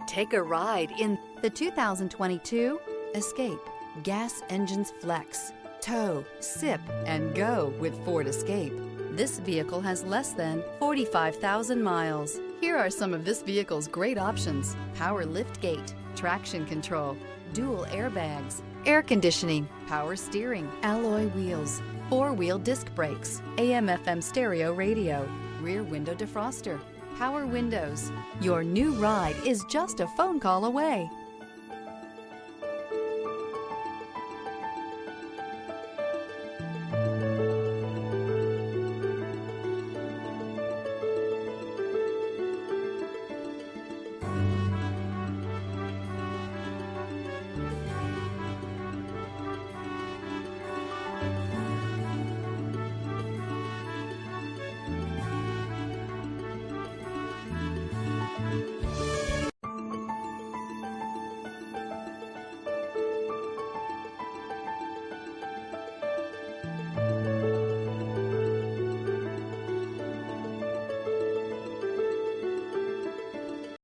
Take a ride in the 2022 Escape. Gas engines flex, tow, sip, and go with Ford Escape. This vehicle has less than 45,000 miles. Here are some of this vehicle's great options: power liftgate, traction control, dual airbags, air conditioning, power steering, alloy wheels, four-wheel disc brakes, AM/FM stereo radio, rear window defroster, power windows. Your new ride is just a phone call away.